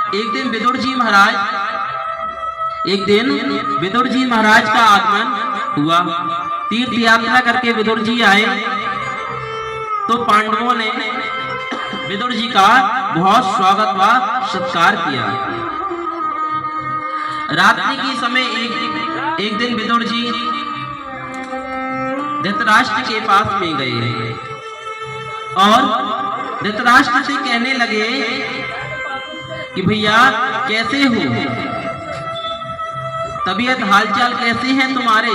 एक दिन विदुर जी महाराज का आगमन हुआ। तीर्थ यात्रा करके विदुर जी आए तो पांडवों ने विदुर जी का बहुत स्वागत व सत्कार किया। रात्रि के समय एक दिन विदुर जी धृतराष्ट्र के पास में गए और धृतराष्ट्र से कहने लगे कि भैया कैसे हो, तबीयत हालचाल कैसे हैं तुम्हारे।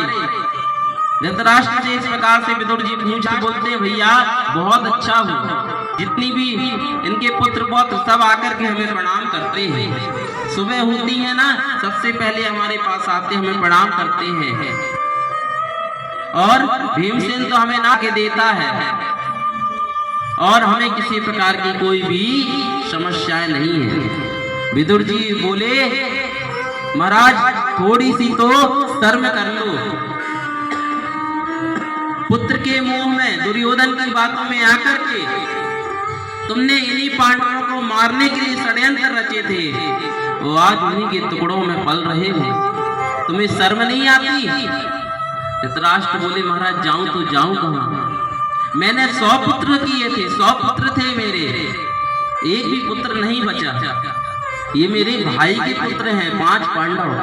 धृतराष्ट्र से इस प्रकार से विदुर जी पूछते बोलते, भैया बहुत अच्छा हूँ, जितनी भी इनके पुत्र पौत्र सब आकर के हमें प्रणाम करते हैं। सुबह होती है ना, सबसे पहले हमारे पास आते हमें प्रणाम करते हैं और भीमसेन तो हमें ना के देता है और हमें किसी प्रकार की कोई भी समस्याएं नहीं है। विदुर जी बोले, महाराज थोड़ी सी तो शर्म कर लो, पुत्र के मोह में दुर्योधन की बातों में आकर के तुमने इन्हीं पांडवों को मारने के लिए षड्यंत्र रचे थे, वो आज उन्हीं के टुकड़ों में पल रहे हैं, तुम्हें शर्म नहीं आती। धृतराष्ट्र बोले, महाराज जाऊं तो जाऊं कहां, मैंने 100 पुत्र किए थे, 100 पुत्र थे मेरे, एक भी पुत्र नहीं बचा। ये मेरे भाई के पुत्र हैं 5 पांडव,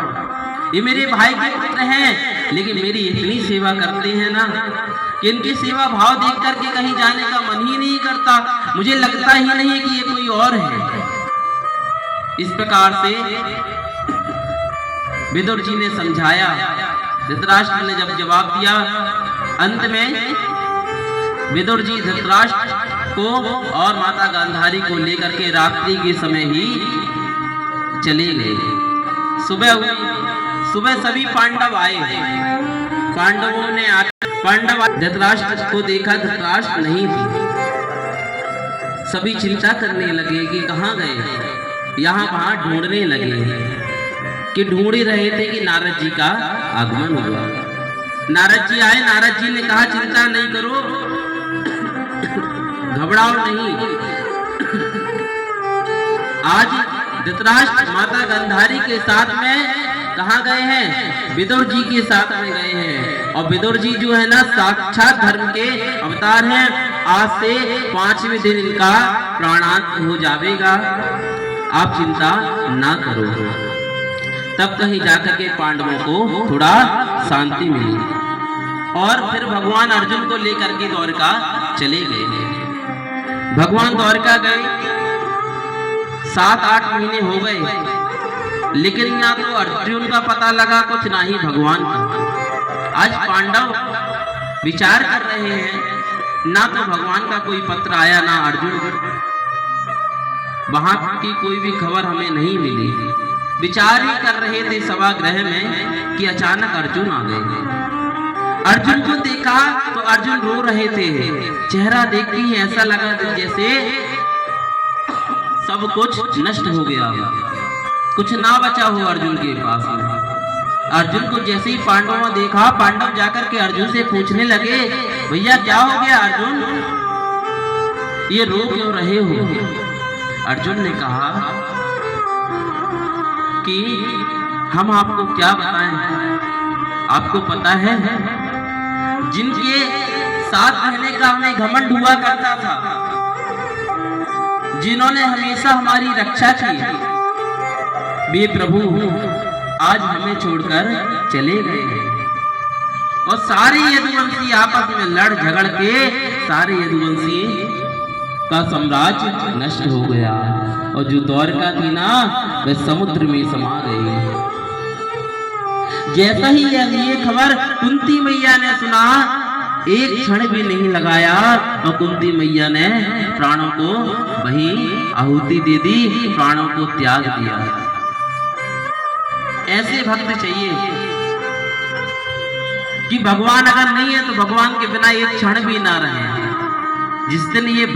ये मेरे भाई के पुत्र हैं, लेकिन मेरी इतनी सेवा करते हैं ना कि इनकी सेवा भाव देख करके कहीं जाने का मन ही नहीं करता, मुझे लगता ही नहीं कि ये कोई और है। इस प्रकार से विदुर जी ने समझाया। धृतराष्ट्र ने जब जवाब दिया, अंत में विदुर जी धृतराष्ट्र को और माता गांधारी को लेकर के रात्रि के समय ही चले गए। सुबह हुई, सुबह सभी पांडव आए, पांडवों ने धृतराष्ट्र को देखा, धृतराष्ट्र नहीं थी। सभी चिंता करने लगे कि कहाँ गए, यहाँ वहां ढूंढने लगे कि ढूंढ ही रहे थे कि नारद जी का आगमन हुआ। नारद जी आए, नारद जी ने कहा, चिंता नहीं करो, घबराओ नहीं, आज धृतराष्ट्र माता गांधारी के साथ में कहाँ गए हैं, विदुर जी के साथ में गए हैं। और विदुर जी जो है ना साक्षात धर्म के अवतार हैं, आज से 5वें दिन इनका प्राणांत हो जाएगा, आप चिंता ना करो। तब कहीं जाकर के पांडवों को थोड़ा शांति मिली और फिर भगवान अर्जुन को लेकर के द्वारका चले गए। भगवान द्वारका गए, 7-8 महीने हो गए, लेकिन ना तो अर्जुन का पता लगा कुछ, ना ही भगवान का। आज पांडव विचार कर रहे हैं, ना तो भगवान का कोई पत्र आया, ना अर्जुन, वहां की कोई भी खबर हमें नहीं मिली। विचार ही कर रहे थे सभागृह में कि अचानक अर्जुन आ गए। अर्जुन को देखा तो अर्जुन रो रहे थे, चेहरा देखते ही ऐसा लगा जैसे सब कुछ नष्ट हो गया, कुछ ना बचा हो अर्जुन के पास में। अर्जुन को जैसे ही पांडवों ने देखा, पांडव जाकर के अर्जुन से पूछने लगे, भैया क्या हो गया अर्जुन, ये रो क्यों रहे हो। अर्जुन ने कहा कि हम आपको क्या बताएं, आपको पता है जिनके साथ रहने का हमें घमंड हुआ करता था, जिन्होंने हमेशा हमारी रक्षा की, वे प्रभु आज हमें छोड़कर चले गए हैं। और सारे यदुवंशी आपस में लड़ झगड़ के सारे यदुवंशी का साम्राज्य नष्ट हो गया और जो द्वारका थी ना वह समुद्र में समा गई। जैसा ही ये खबर कुंती मैया ने सुना, एक क्षण भी नहीं लगाया और कुंती मैया ने प्राणों को वहीं आहुति दे दी, प्राणों को त्याग दिया। ऐसे भक्त चाहिए कि भगवान अगर नहीं है तो भगवान के बिना एक क्षण भी ना रहे। जिस दिन ये